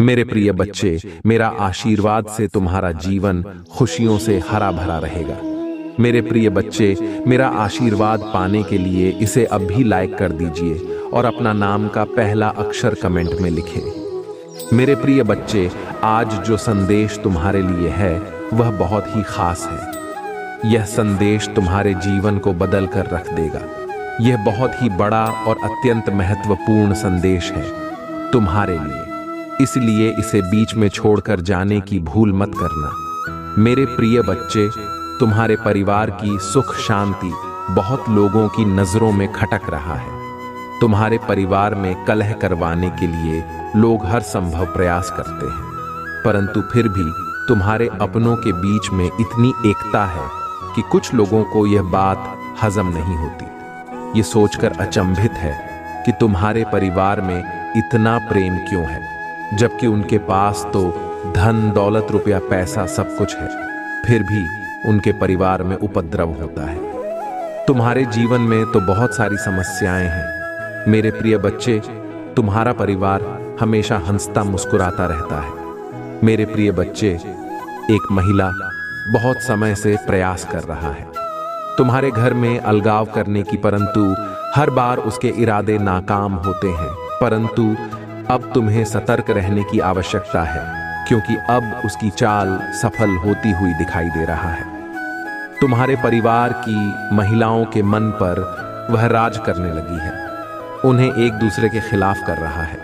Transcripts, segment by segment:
मेरे प्रिय बच्चे, मेरा आशीर्वाद से तुम्हारा जीवन खुशियों से हरा भरा रहेगा। मेरे प्रिय बच्चे, मेरा आशीर्वाद पाने के लिए इसे अब भी लाइक कर दीजिए और अपना नाम का पहला अक्षर कमेंट में लिखें। मेरे प्रिय बच्चे, आज जो संदेश तुम्हारे लिए है वह बहुत ही खास है। यह संदेश तुम्हारे जीवन को बदल कर रख देगा। यह बहुत ही बड़ा और अत्यंत महत्वपूर्ण संदेश है तुम्हारे लिए, इसलिए इसे बीच में छोड़कर जाने की भूल मत करना। मेरे प्रिय बच्चे, तुम्हारे परिवार की सुख शांति बहुत लोगों की नजरों में खटक रहा है। तुम्हारे परिवार में कलह करवाने के लिए लोग हर संभव प्रयास करते हैं, परंतु फिर भी तुम्हारे अपनों के बीच में इतनी एकता है कि कुछ लोगों को यह बात हजम नहीं होती। ये सोचकर अचंभित है कि तुम्हारे परिवार में इतना प्रेम क्यों है, जबकि उनके पास तो धन दौलत रुपया पैसा सब कुछ है, फिर भी उनके परिवार में उपद्रव होता है। तुम्हारे जीवन में तो बहुत सारी समस्याएं हैं। मेरे प्रिय बच्चे, तुम्हारा परिवार हमेशा हंसता मुस्कुराता रहता है। मेरे प्रिय बच्चे, एक महिला बहुत समय से प्रयास कर रहा है तुम्हारे घर में अलगाव करने की, परंतु हर बार उसके इरादे नाकाम होते हैं। परंतु अब तुम्हें सतर्क रहने की आवश्यकता है, क्योंकि अब उसकी चाल सफल होती हुई दिखाई दे रहा है। तुम्हारे परिवार की महिलाओं के मन पर वह राज करने लगी है, उन्हें एक दूसरे के खिलाफ कर रहा है।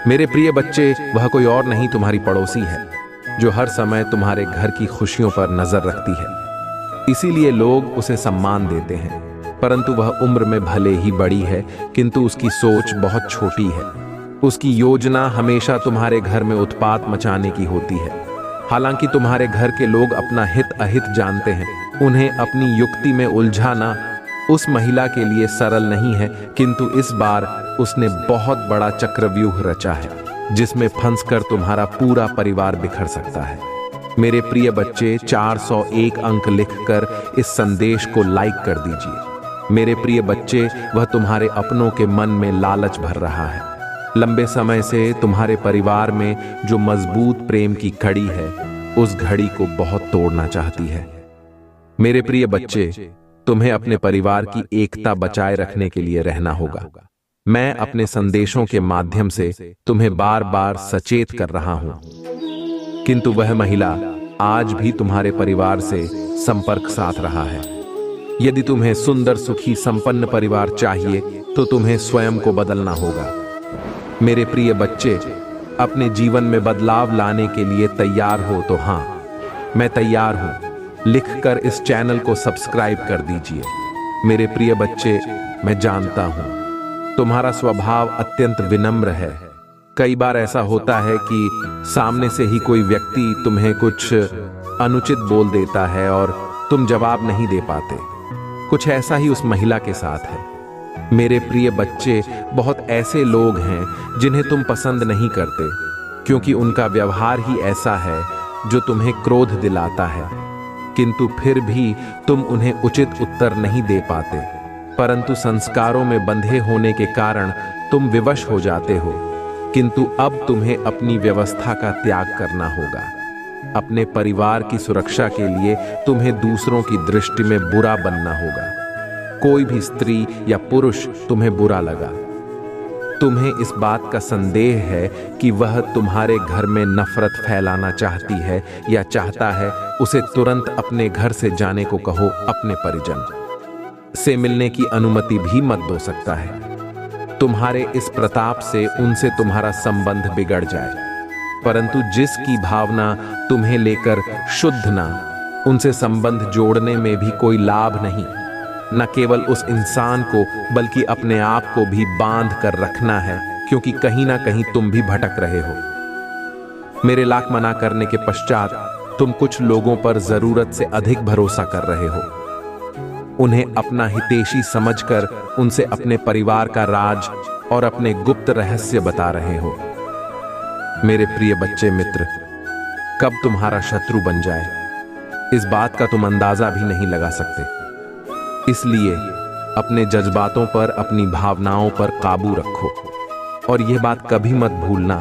मेरे प्रिय बच्चे, वह कोई और नहीं तुम्हारी पड़ोसी है, जो हर समय तुम्हारे घर की खुशियों पर नजर रखती है। इसीलिए लोग उसे सम्मान देते हैं, परंतु वह उम्र में भले ही बड़ी है, किंतु उसकी सोच बहुत छोटी है। उसकी योजना हमेशा तुम्हारे घर में उत्पात मचाने की होती है। हालांकि तुम्हारे घर के लोग अपना हित अहित जानते हैं, उन्हें अपनी युक्ति में उलझाना उस महिला के लिए सरल नहीं है, किंतु इस बार उसने बहुत बड़ा चक्रव्यूह रचा है, जिसमें फंसकर तुम्हारा पूरा परिवार बिखर सकता है। मेरे प्रिय बच्चे, 401 अंक लिखकर इस संदेश को लाइक कर दीजिए। मेरे प्रिय बच्चे, वह तुम्हारे अपनों के मन में लालच भर रहा है। लंबे समय से तुम्हारे परिवार में जो मजबूत प्रेम की कड़ी है, उस घड़ी को बहुत तोड़ना चाहती है। मेरे प्रिय बच्चे, तुम्हें अपने परिवार की एकता बचाए रखने के लिए रहना होगा। मैं अपने संदेशों के माध्यम से तुम्हें बार बार सचेत कर रहा हूं, किंतु वह महिला आज भी तुम्हारे परिवार से संपर्क साध रहा है। यदि तुम्हें सुंदर सुखी संपन्न परिवार चाहिए तो तुम्हें स्वयं को बदलना होगा। मेरे प्रिय बच्चे, अपने जीवन में बदलाव लाने के लिए तैयार हो तो हाँ, मैं तैयार हूं लिखकर इस चैनल को सब्सक्राइब कर दीजिए। मेरे प्रिय बच्चे, मैं जानता हूं तुम्हारा स्वभाव अत्यंत विनम्र है। कई बार ऐसा होता है कि सामने से ही कोई व्यक्ति तुम्हें कुछ अनुचित बोल देता है और तुम जवाब नहीं दे पाते। कुछ ऐसा ही उस महिला के साथ है। मेरे प्रिय बच्चे, बहुत ऐसे लोग हैं जिन्हें तुम पसंद नहीं करते, क्योंकि उनका व्यवहार ही ऐसा है जो तुम्हें क्रोध दिलाता है, किंतु फिर भी तुम उन्हें उचित उत्तर नहीं दे पाते। परंतु संस्कारों में बंधे होने के कारण तुम विवश हो जाते हो, किंतु अब तुम्हें अपनी व्यवस्था का त्याग करना होगा। अपने परिवार की सुरक्षा के लिए तुम्हें दूसरों की दृष्टि में बुरा बनना होगा। कोई भी स्त्री या पुरुष तुम्हें बुरा लगा, तुम्हें इस बात का संदेह है कि वह तुम्हारे घर में नफरत फैलाना चाहती है या चाहता है, उसे तुरंत अपने घर से जाने को कहो। अपने परिजन से मिलने की अनुमति भी मत दो सकता है। तुम्हारे इस प्रताप से उनसे तुम्हारा संबंध बिगड़ जाए, परंतु जिसकी भावना तुम्हें लेकर शुद्ध ना, उनसे संबंध जोड़ने में भी कोई लाभ नहीं। न केवल उस इंसान को बल्कि अपने आप को भी बांध कर रखना है, क्योंकि कहीं ना कहीं तुम भी भटक रहे हो। मेरे लाख मना करने के पश्चात तुम कुछ लोगों पर जरूरत से अधिक भरोसा कर रहे हो। उन्हें अपना हितैषी समझकर उनसे अपने परिवार का राज और अपने गुप्त रहस्य बता रहे हो। मेरे प्रिय बच्चे मित्र, कब तुम्हारा शत्रु बन जाए, इस बात का तुम अंदाजा भी नहीं लगा सकते। इसलिए अपने जज्बातों पर, अपनी भावनाओं पर काबू रखो और यह बात कभी मत भूलना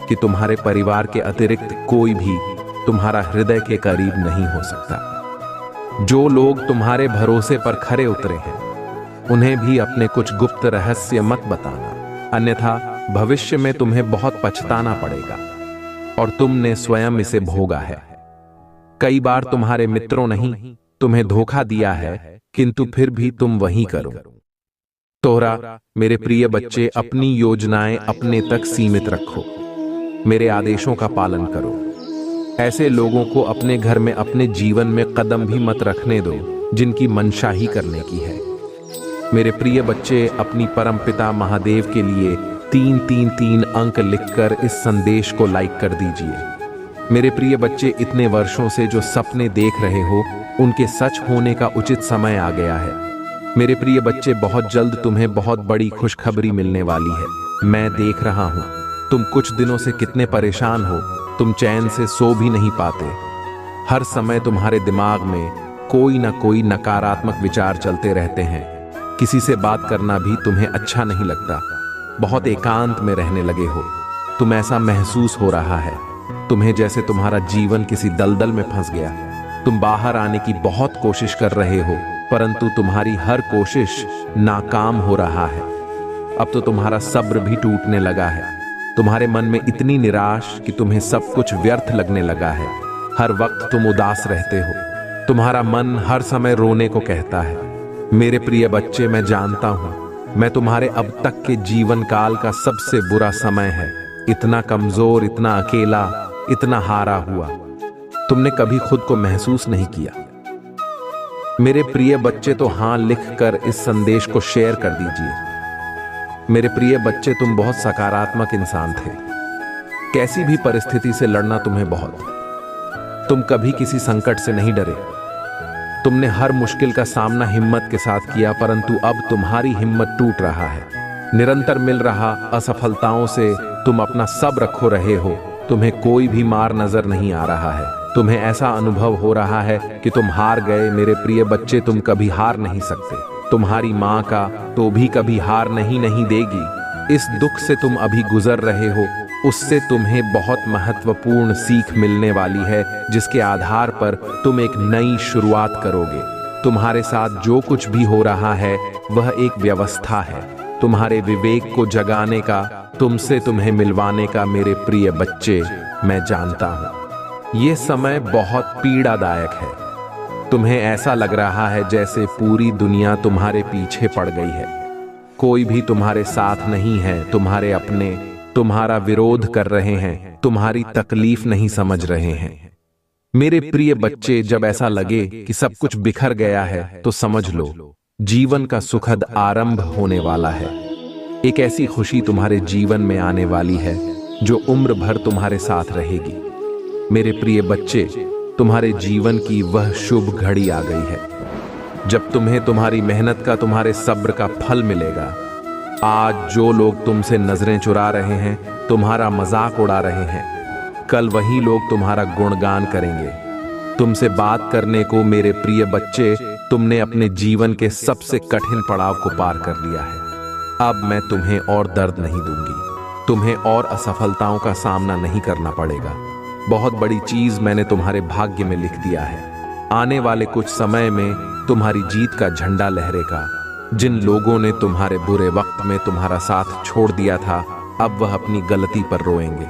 कि तुम्हारे परिवार के अतिरिक्त कोई भी तुम्हारा हृदय के करीब नहीं हो सकता। जो लोग तुम्हारे भरोसे पर खरे उतरे हैं, उन्हें भी अपने कुछ गुप्त रहस्य मत बताना, अन्यथा भविष्य में तुम्हें बहुत पछताना पड़ेगा और तुमने स्वयं इसे भोगा है। कई बार तुम्हारे मित्रों नहीं तुम्हें धोखा दिया है, किंतु फिर भी तुम वही करो। तोहरा मेरे प्रिय बच्चे, अपनी योजनाएं अपने तक सीमित रखो, मेरे आदेशों का पालन करो। ऐसे लोगों को अपने घर में, अपने जीवन में कदम भी मत रखने दो जिनकी मनशाही करने की है। मेरे प्रिय बच्चे, अपनी परमपिता महादेव के लिए 333 अंक लिखकर इस संदेश को लाइक कर दीजिए। मेरे प्रिय बच्चे, इतने वर्षों से जो सपने देख रहे हो, उनके सच होने का उचित समय आ गया है। मेरे प्रिय बच्चे, बहुत जल्द तुम्हें बहुत बड़ी खुशखबरी मिलने वाली है। मैं देख रहा हूं तुम कुछ दिनों से कितने परेशान हो, तुम चैन से सो भी नहीं पाते। हर समय तुम्हारे दिमाग में कोई ना कोई नकारात्मक विचार चलते रहते हैं। किसी से बात करना भी तुम्हें अच्छा नहीं लगता। बहुत एकांत में रहने लगे हो। तुम ऐसा महसूस हो रहा है तुम्हें जैसे तुम्हारा जीवन किसी दलदल में फंस गया। तुम बाहर आने की बहुत कोशिश कर रहे हो, परंतु तुम्हारी हर कोशिश नाकाम हो रहा है। अब तो तुम्हारा सब्र भी टूटने लगा है। तुम्हारे मन में इतनी निराश कि तुम्हें सब कुछ व्यर्थ लगने लगा है। हर वक्त तुम उदास रहते हो। तुम्हारा मन हर समय रोने को कहता है। मेरे प्रिय बच्चे, मैं जानता हूं मैं तुम्हारे अब तक के जीवन काल का सबसे बुरा समय है। इतना कमजोर, इतना अकेला, इतना हारा हुआ तुमने कभी खुद को महसूस नहीं किया। मेरे प्रिय बच्चे, तो हाँ लिखकर इस संदेश को शेयर कर दीजिए। मेरे प्रिय बच्चे, तुम बहुत सकारात्मक इंसान थे। कैसी भी परिस्थिति से लड़ना तुम्हें बहुत। तुम कभी किसी संकट से नहीं डरे। तुमने हर मुश्किल का सामना हिम्मत के साथ किया, परंतु अब तुम्हारी हिम्मत टूट रहा है। निरंतर मिल रहा असफलताओं से तुम अपना सब्र खो रहे हो। तुम्हें कोई भी मार नजर नहीं आ रहा है। तुम्हें ऐसा अनुभव हो रहा है कि तुम हार गए। मेरे प्रिय बच्चे, तुम कभी हार नहीं सकते। तुम्हारी माँ का तो भी कभी हार नहीं देगी। इस दुख से तुम अभी गुजर रहे हो, उससे तुम्हें बहुत महत्वपूर्ण सीख मिलने वाली है, जिसके आधार पर तुम एक नई शुरुआत करोगे। तुम्हारे साथ जो कुछ भी हो रहा है वह एक व्यवस्था है, तुम्हारे विवेक को जगाने का, तुमसे तुम्हें मिलवाने का। मेरे प्रिय बच्चे, मैं जानता हूं ये समय बहुत पीड़ादायक है। तुम्हें ऐसा लग रहा है जैसे पूरी दुनिया तुम्हारे पीछे पड़ गई है। कोई भी तुम्हारे साथ नहीं है। तुम्हारे अपने तुम्हारा विरोध कर रहे हैं, तुम्हारी तकलीफ नहीं समझ रहे हैं। मेरे प्रिय बच्चे, जब ऐसा लगे कि सब कुछ बिखर गया है, तो समझ लो जीवन का सुखद आरंभ होने वाला है। एक ऐसी खुशी तुम्हारे जीवन में आने वाली है जो उम्र भर तुम्हारे साथ रहेगी। मेरे प्रिय बच्चे, तुम्हारे जीवन की वह शुभ घड़ी आ गई है जब तुम्हें तुम्हारी मेहनत का, तुम्हारे सब्र का फल मिलेगा। आज जो लोग तुमसे नजरें चुरा रहे हैं, तुम्हारा मजाक उड़ा रहे हैं, कल वही लोग तुम्हारा गुणगान करेंगे। तुमसे बात करने को मेरे प्रिय बच्चे, तुमने अपने जीवन के सबसे कठिन पड़ाव को पार कर लिया है। अब मैं तुम्हें और दर्द नहीं दूंगी। तुम्हें और असफलताओं का सामना नहीं करना पड़ेगा। बहुत बड़ी चीज मैंने तुम्हारे भाग्य में लिख दिया है। आने वाले कुछ समय में तुम्हारी जीत का झंडा लहरेगा। जिन लोगों ने तुम्हारे बुरे वक्त में तुम्हारा साथ छोड़ दिया था, अब वह अपनी गलती पर रोएंगे।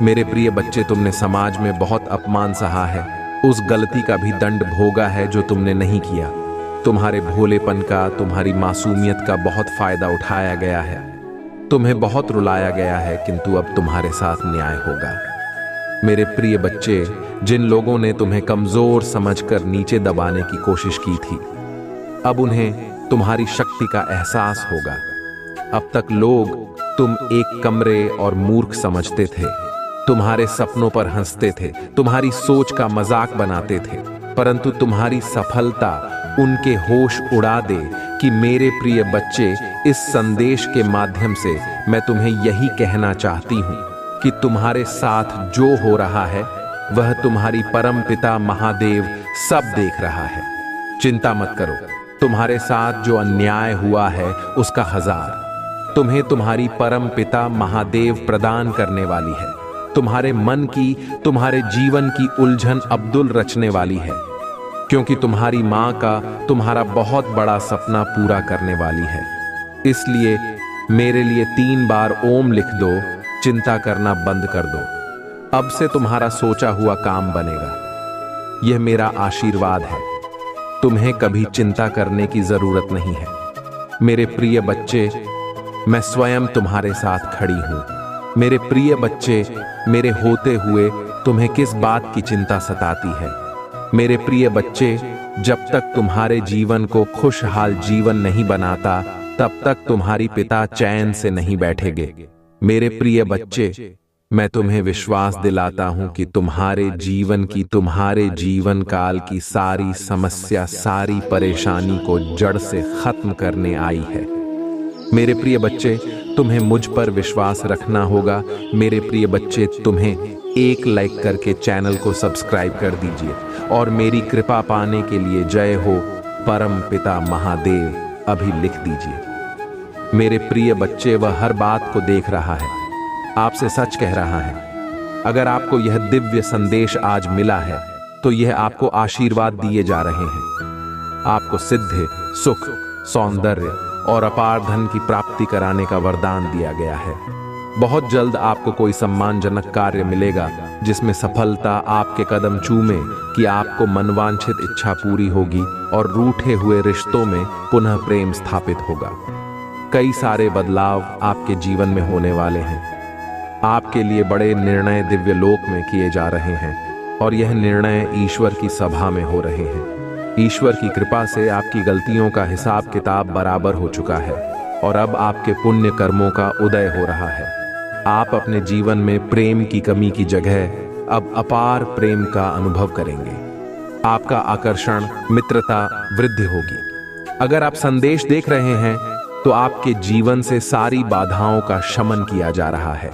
मेरे प्रिय बच्चे, तुमने समाज में बहुत अपमान सहा है। उस गलती का भी दंड भोगा है जो तुमने नहीं किया। तुम्हारे भोलेपन का, तुम्हारी मासूमियत का बहुत फायदा उठाया गया है। तुम्हें बहुत रुलाया गया है, किंतु अब तुम्हारे साथ न्याय होगा। मेरे प्रिय बच्चे, जिन लोगों ने तुम्हें कमजोर समझकर नीचे दबाने की कोशिश की थी, अब उन्हें तुम्हारी शक्ति का एहसास होगा। अब तक लोग तुम एक कमरे और मूर्ख समझते थे, तुम्हारे सपनों पर हंसते थे, तुम्हारी सोच का मजाक बनाते थे, परंतु तुम्हारी सफलता उनके होश उड़ा दे कि मेरे प्रिय बच्चे, इस संदेश के माध्यम से मैं तुम्हें यही कहना चाहती हूं कि तुम्हारे साथ जो हो रहा है वह तुम्हारी परम पिता महादेव सब देख रहा है। चिंता मत करो। तुम्हारे साथ जो अन्याय हुआ है उसका 1000, तुम्हें तुम्हारी परम पिता महादेव प्रदान करने वाली है। तुम्हारे मन की, तुम्हारे जीवन की उलझन अब्दुल रचने वाली है, क्योंकि तुम्हारी माँ का तुम्हारा बहुत बड़ा सपना पूरा करने वाली है। इसलिए मेरे लिए 3 बार ओम लिख दो, चिंता करना बंद कर दो। अब से तुम्हारा सोचा हुआ काम बनेगा। यह मेरा आशीर्वाद है। तुम्हें कभी चिंता करने की जरूरत नहीं है। मेरे प्रिय बच्चे, मैं स्वयं तुम्हारे साथ खड़ी हूं। मेरे प्रिय बच्चे, मेरे होते हुए तुम्हें किस बात की चिंता सताती है? मेरे प्रिय बच्चे, जब तक तुम्हारे जीवन को खुशहाल जीवन नहीं बनाता, तब तक तुम्हारी पिता चैन से नहीं बैठेंगे। मेरे प्रिय बच्चे, मैं तुम्हें विश्वास दिलाता हूं कि तुम्हारे जीवन काल की सारी समस्या, सारी परेशानी को जड़ से खत्म करने आई है। मेरे प्रिय बच्चे, तुम्हें मुझ पर विश्वास रखना होगा। मेरे प्रिय बच्चे, तुम्हें एक लाइक करके चैनल को सब्सक्राइब कर दीजिए और मेरी कृपा पाने के लिए जय हो परम पिता महादेव अभी लिख दीजिए। मेरे प्रिय बच्चे, वह हर बात को देख रहा है, आपसे सच कह रहा है। अगर आपको यह दिव्य संदेश आज मिला है तो यह आपको आशीर्वाद दिए जा रहे हैं। आपको सिद्धि, सुख, सौंदर्य और अपार धन की प्राप्ति कराने का वरदान दिया गया है। बहुत जल्द आपको कोई सम्मानजनक कार्य मिलेगा जिसमें सफलता आपके कदम चूमे कि आपको मनवांछित इच्छा पूरी होगी और रूठे हुए रिश्तों में पुनः प्रेम स्थापित होगा। कई सारे बदलाव आपके जीवन में होने वाले हैं। आपके लिए बड़े निर्णय दिव्य लोक में किए जा रहे हैं और यह निर्णय ईश्वर की सभा में हो रहे हैं। ईश्वर की कृपा से आपकी गलतियों का हिसाब किताब बराबर हो चुका है और अब आपके पुण्य कर्मों का उदय हो रहा है। आप अपने जीवन में प्रेम की कमी की जगह अब अपार प्रेम का अनुभव करेंगे। आपका आकर्षण, मित्रता वृद्धि होगी। अगर आप संदेश देख रहे हैं तो आपके जीवन से सारी बाधाओं का शमन किया जा रहा है।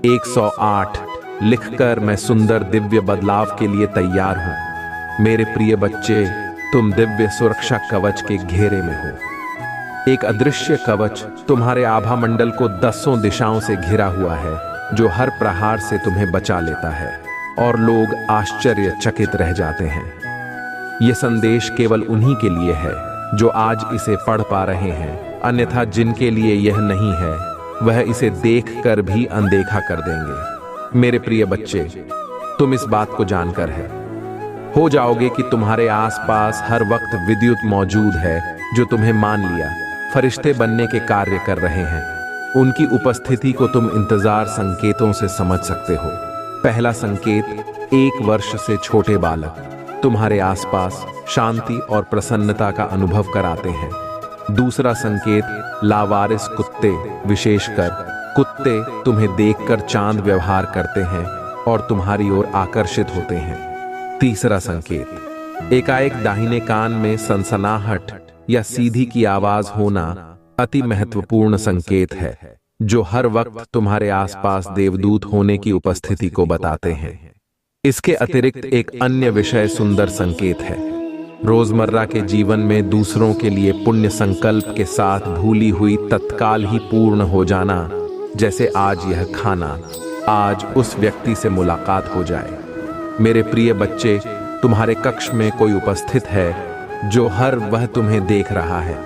108 लिखकर मैं सुंदर दिव्य बदलाव के लिए तैयार हूं। मेरे प्रिय बच्चे, तुम दिव्य सुरक्षा कवच के घेरे में हो। एक अदृश्य कवच तुम्हारे आभा मंडल को 10 दिशाओं से घिरा हुआ है, जो हर प्रहार से तुम्हें बचा लेता है और लोग आश्चर्यचकित रह जाते हैं। यह संदेश केवल उन्हीं के लिए है जो आज इसे पढ़ पा रहे हैं, अन्यथा जिनके लिए यह नहीं है वह इसे देखकर भी अनदेखा कर देंगे। मेरे प्रिय बच्चे, तुम इस बात को जानकर हो जाओगे कि तुम्हारे आसपास हर वक्त विद्युत मौजूद है जो तुम्हें मान लिया, फरिश्ते बनने के कार्य कर रहे हैं। उनकी उपस्थिति को तुम इंतजार संकेतों से समझ सकते हो। पहला संकेत, 1 वर्ष से छोटे बालक तुम्हारे आसपास शांति और प्रसन्नता का अनुभव कराते हैं। दूसरा संकेत, लावारिस कुत्ते, विशेषकर कुत्ते तुम्हें देखकर चांद व्यवहार करते हैं और तुम्हारी ओर आकर्षित होते हैं। तीसरा संकेत, एकाएक दाहिने कान में सनसनाहट या सीधी की आवाज होना अति महत्वपूर्ण संकेत है, जो हर वक्त तुम्हारे आसपास देवदूत होने की उपस्थिति को बताते हैं। इसके अतिरिक्त एक अन्य विषय सुंदर संकेत है। रोजमर्रा के जीवन में दूसरों के लिए पुण्य संकल्प के साथ भूली हुई तत्काल ही पूर्ण हो जाना, जैसे आज यह खाना, आज उस व्यक्ति से मुलाकात हो जाए। मेरे प्रिय बच्चे, तुम्हारे कक्ष में कोई उपस्थित है जो हर वह तुम्हें देख रहा है।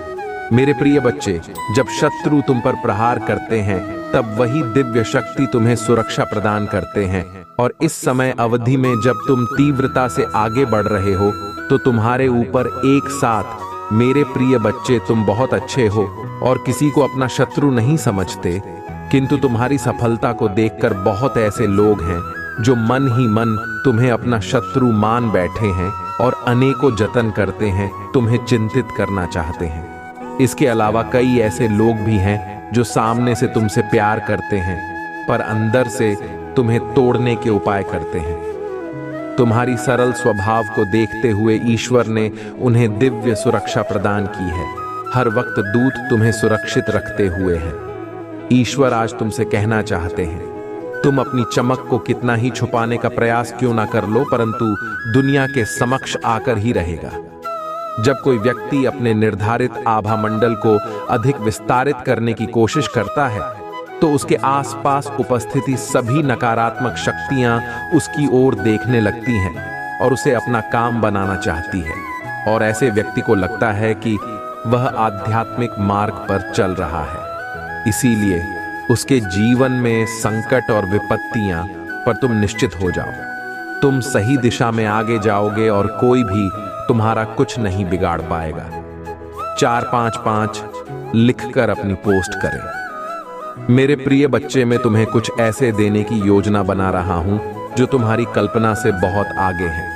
मेरे प्रिय बच्चे, जब शत्रु तुम पर प्रहार करते हैं तब वही दिव्य शक्ति तुम्हें सुरक्षा प्रदान करते हैं और इस समय अवधि में जब तुम तीव्रता से आगे बढ़ रहे हो तो तुम्हारे ऊपर एक साथ, मेरे प्रिय बच्चे, तुम बहुत अच्छे हो और किसी को अपना शत्रु नहीं समझते, किंतु तुम्हारी सफलता को देखकर बहुत ऐसे लोग हैं जो मन ही मन तुम्हें अपना शत्रु मान बैठे हैं और अनेकों जतन करते हैं, तुम्हें चिंतित करना चाहते हैं। इसके अलावा कई ऐसे लोग भी हैं जो सामने से तुमसे प्यार करते हैं पर अंदर से तुम्हें तोड़ने के उपाय करते हैं। तुम्हारी सरल स्वभाव को देखते हुए ईश्वर ने उन्हें दिव्य सुरक्षा प्रदान की है। हर वक्त दूत तुम्हें सुरक्षित रखते हुए हैं। ईश्वर आज तुमसे कहना चाहते हैं, तुम अपनी चमक को कितना ही छुपाने का प्रयास क्यों ना कर लो, परंतु दुनिया के समक्ष आकर ही रहेगा। जब कोई व्यक्ति अपने निर्धारित आभा मंडल को अधिक विस्तारित करने की कोशिश करता है तो उसके आसपास उपस्थिति सभी नकारात्मक शक्तियां उसकी ओर देखने लगती हैं और उसे अपना काम बनाना चाहती है, और ऐसे व्यक्ति को लगता है कि वह आध्यात्मिक मार्ग पर चल रहा है। इसीलिए उसके जीवन में संकट और विपत्तियां पर तुम निश्चित हो जाओ। तुम सही दिशा में आगे जाओगे और कोई भी तुम्हारा कुछ नहीं बिगाड़ पाएगा। 455 लिखकर अपनी पोस्ट करें। मेरे प्रिय बच्चे, मैं तुम्हें कुछ ऐसे देने की योजना बना रहा हूं जो तुम्हारी कल्पना से बहुत आगे है।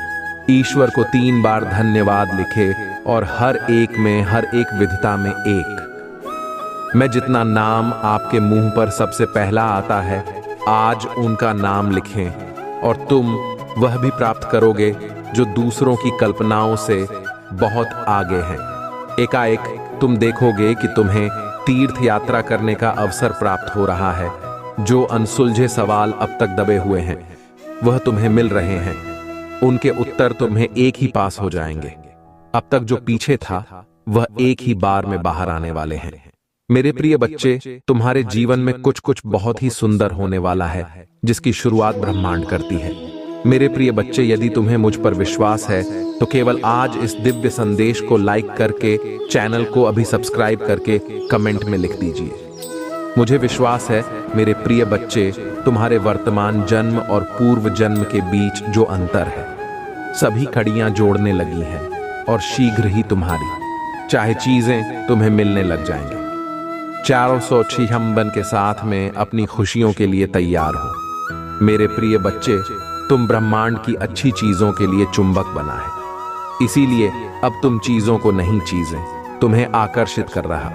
ईश्वर को 3 बार धन्यवाद लिखे और हर एक में, हर एक विधता में एक। मैं जितना नाम आपके मुंह पर सबसे पहला आता है, आज उनका नाम लिखें और तुम वह भी प्राप्त करोगे जो दूसरों की कल्पनाओं से बहुत आगे हैं। एकाएक तुम देखोगे कि तुम्हें तीर्थ यात्रा करने का अवसर प्राप्त हो रहा है। जो अनसुलझे सवाल अब तक दबे हुए हैं वह तुम्हें मिल रहे हैं। उनके उत्तर तुम्हें एक ही पास हो जाएंगे। अब तक जो पीछे था वह एक ही बार में बाहर आने वाले हैं। मेरे प्रिय बच्चे, तुम्हारे जीवन में कुछ कुछ बहुत ही सुंदर होने वाला है जिसकी शुरुआत ब्रह्मांड करती है। मेरे प्रिय बच्चे, यदि तुम्हें मुझ पर विश्वास है तो केवल आज इस दिव्य संदेश को लाइक करके, चैनल को अभी सब्सक्राइब करके कमेंट में लिख दीजिए। मुझे विश्वास है मेरे प्रिय बच्चे, तुम्हारे वर्तमान जन्म और पूर्व जन्म के बीच जो अंतर है सभी कड़ियां जोड़ने लगी हैं और शीघ्र ही तुम्हारी चाहे चीजें तुम्हें मिलने लग जाएंगे। 456 के साथ में अपनी खुशियों के लिए तैयार हो। मेरे प्रिय बच्चे, तुम ब्रह्मांड की अच्छी चीजों के लिए चुंबक बना है, इसीलिए अब तुम चीजों को नहीं, चीजें तुम्हें आकर्षित कर रहा।